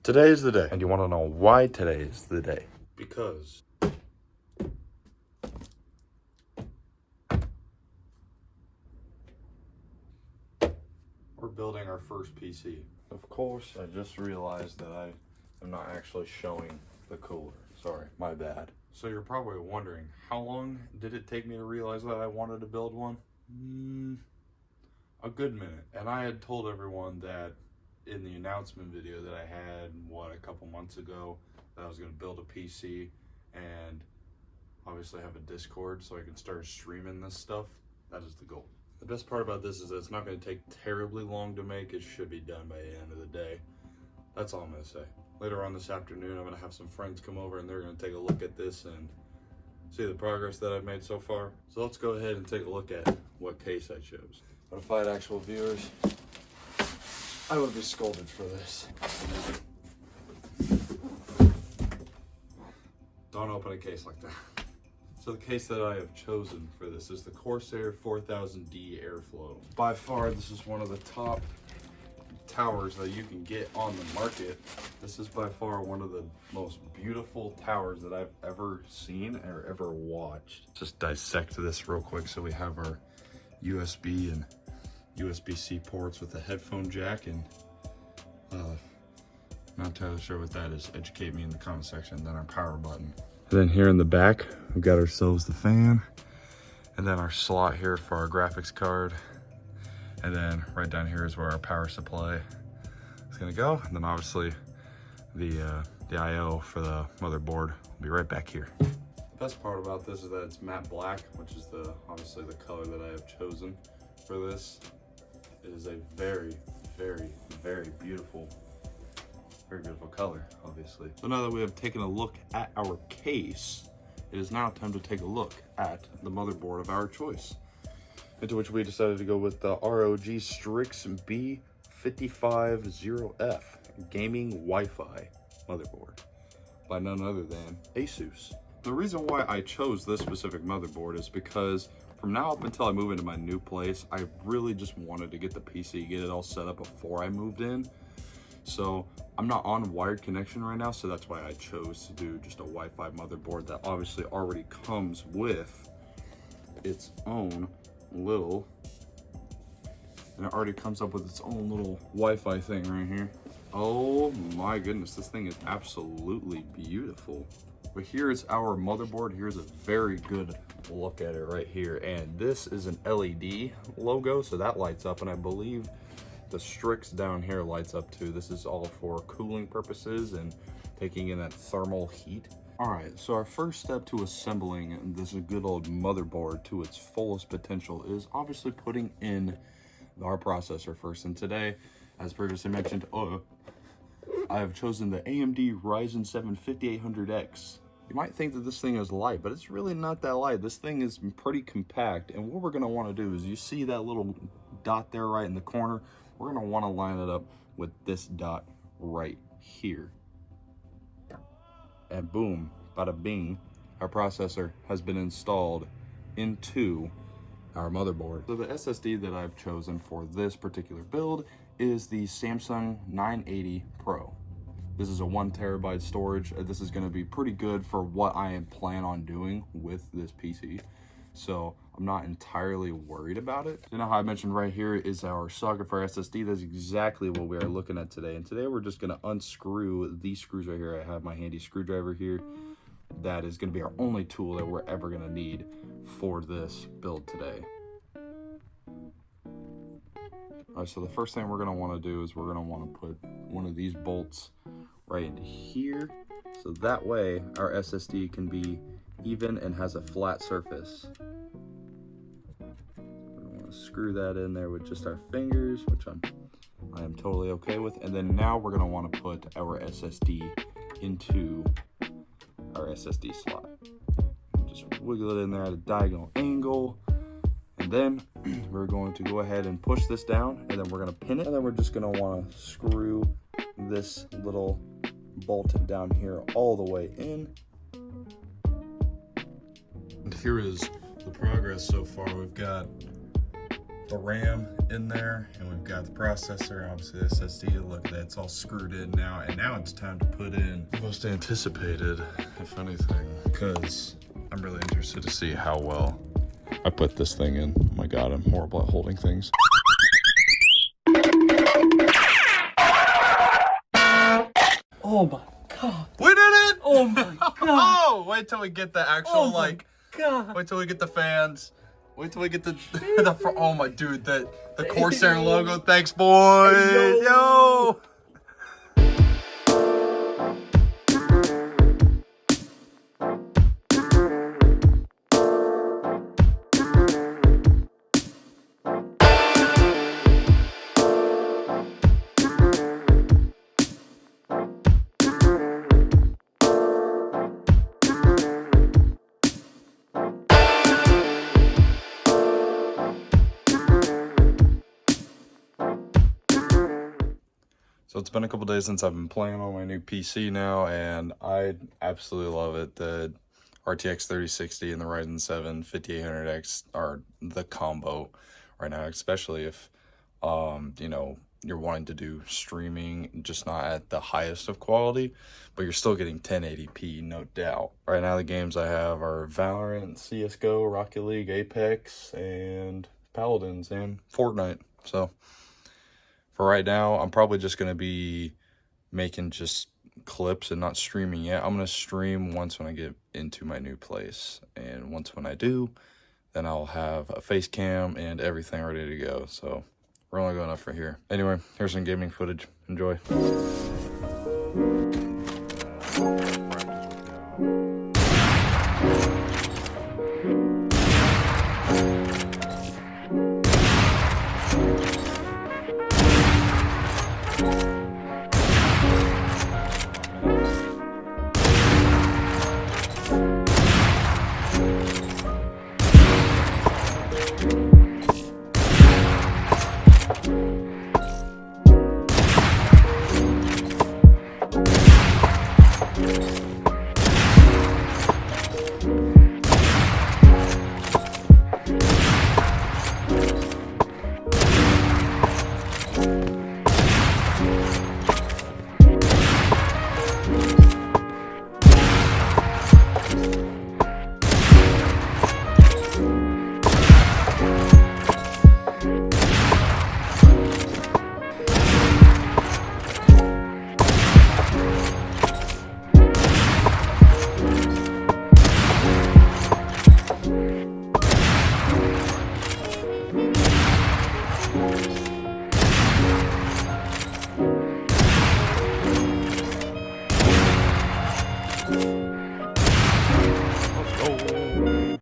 Today is the day. And you want to know why today is the day? Because we're building our first PC. Of course, I just realized that I am not actually showing the cooler. Sorry, my bad. So you're probably wondering, how long did it take me to realize that I wanted to build one? A good minute. And I had told everyone that in the announcement video that I had, a couple months ago, that I was going to build a PC and obviously have a Discord so I can start streaming this stuff. That is the goal. The best part about this is that it's not going to take terribly long to make. It should be done by the end of the day. That's all I'm going to say. Later on this afternoon, I'm going to have some friends come over and they're going to take a look at this and see the progress that I've made so far. So let's go ahead and take a look at what case I chose. But if I had actual viewers, I would be scolded for this. Don't open a case like that. So the case that I have chosen for this is the Corsair 4000D Airflow. By far, this is one of the top towers that you can get on the market. This is by far one of the most beautiful towers that I've ever seen or ever watched. Just dissect this real quick. So we have our USB and USB-C ports with a headphone jack, and not entirely sure what that is. Educate me in the comment section. Then our power button. And then here in the back, we've got ourselves the fan, and then our slot here for our graphics card. And then right down here is where our power supply is gonna go. And then obviously the I/O for the motherboard will be right back here. The best part about this is that it's matte black, which is obviously the color that I have chosen for this. It is a very, very, very beautiful color, obviously. So now that we have taken a look at our case, it is now time to take a look at the motherboard of our choice, into which we decided to go with the ROG Strix B550F gaming Wi-Fi motherboard by none other than Asus. The reason why I chose this specific motherboard is because from now up until I move into my new place, I really just wanted to get the PC, get it all set up before I moved in. So I'm not on wired connection right now, so that's why I chose to do just a Wi-Fi motherboard that obviously already comes with its own little, and it already comes up with its own little Wi-Fi thing right here. Oh my goodness, this thing is absolutely beautiful. But here is our motherboard. Here's a very good look at it right here. And this is an LED logo, so that lights up, and I believe the Strix down here lights up too. This is all for cooling purposes and taking in that thermal heat. All right, so our first step to assembling this good old motherboard to its fullest potential is obviously putting in our processor first. And today, as previously mentioned, I have chosen the AMD Ryzen 7 5800X. You might think that this thing is light, but it's really not that light. This thing is pretty compact. And what we're gonna wanna do is, you see that little dot there right in the corner? We're gonna wanna line it up with this dot right here. And boom, bada bing, our processor has been installed into our motherboard. So the SSD that I've chosen for this particular build is the Samsung 980 Pro. This is a 1 terabyte storage. This is gonna be pretty good for what I plan on doing with this PC. So I'm not entirely worried about it. You know how I mentioned right here is our socket for SSD. That's exactly what we are looking at today. And today we're just gonna unscrew these screws right here. I have my handy screwdriver here. That is gonna be our only tool that we're ever gonna need for this build today. All right, so the first thing we're gonna wanna do is we're gonna wanna put one of these bolts right into here. So that way our SSD can be even and has a flat surface. We're gonna screw that in there with just our fingers, which I am totally okay with. And then now we're gonna wanna put our SSD into our SSD slot. Just wiggle it in there at a diagonal angle. And then we're going to go ahead and push this down, and then we're gonna pin it. And then we're just gonna wanna screw this little bolt down here all the way in. And here is the progress so far. We've got the RAM in there, and we've got the processor, obviously the SSD. Look, that's all screwed in now, and now it's time to put in the most anticipated, if anything, because I'm really interested to see how well I put this thing in. Oh my God, I'm horrible at holding things. Oh my God. We did it! Oh my God. Oh, wait till we get the actual, God. wait till we get the fans. Wait till we get the oh my dude, the Corsair logo. Thanks, boys. Hey, yo. So it's been a couple days since I've been playing on my new PC now, and I absolutely love it. The RTX 3060 and the Ryzen 7 5800X are the combo right now, especially if, you know, you're wanting to do streaming, just not at the highest of quality, but you're still getting 1080p, no doubt. Right now, the games I have are Valorant, CSGO, Rocket League, Apex, and Paladins, and Fortnite. So for right now, I'm probably just going to be making just clips and not streaming yet. I'm going to stream once when I get into my new place. And once when I do, then I'll have a face cam and everything ready to go. So we're only going up for here. Anyway, here's some gaming footage. Enjoy. Let's go.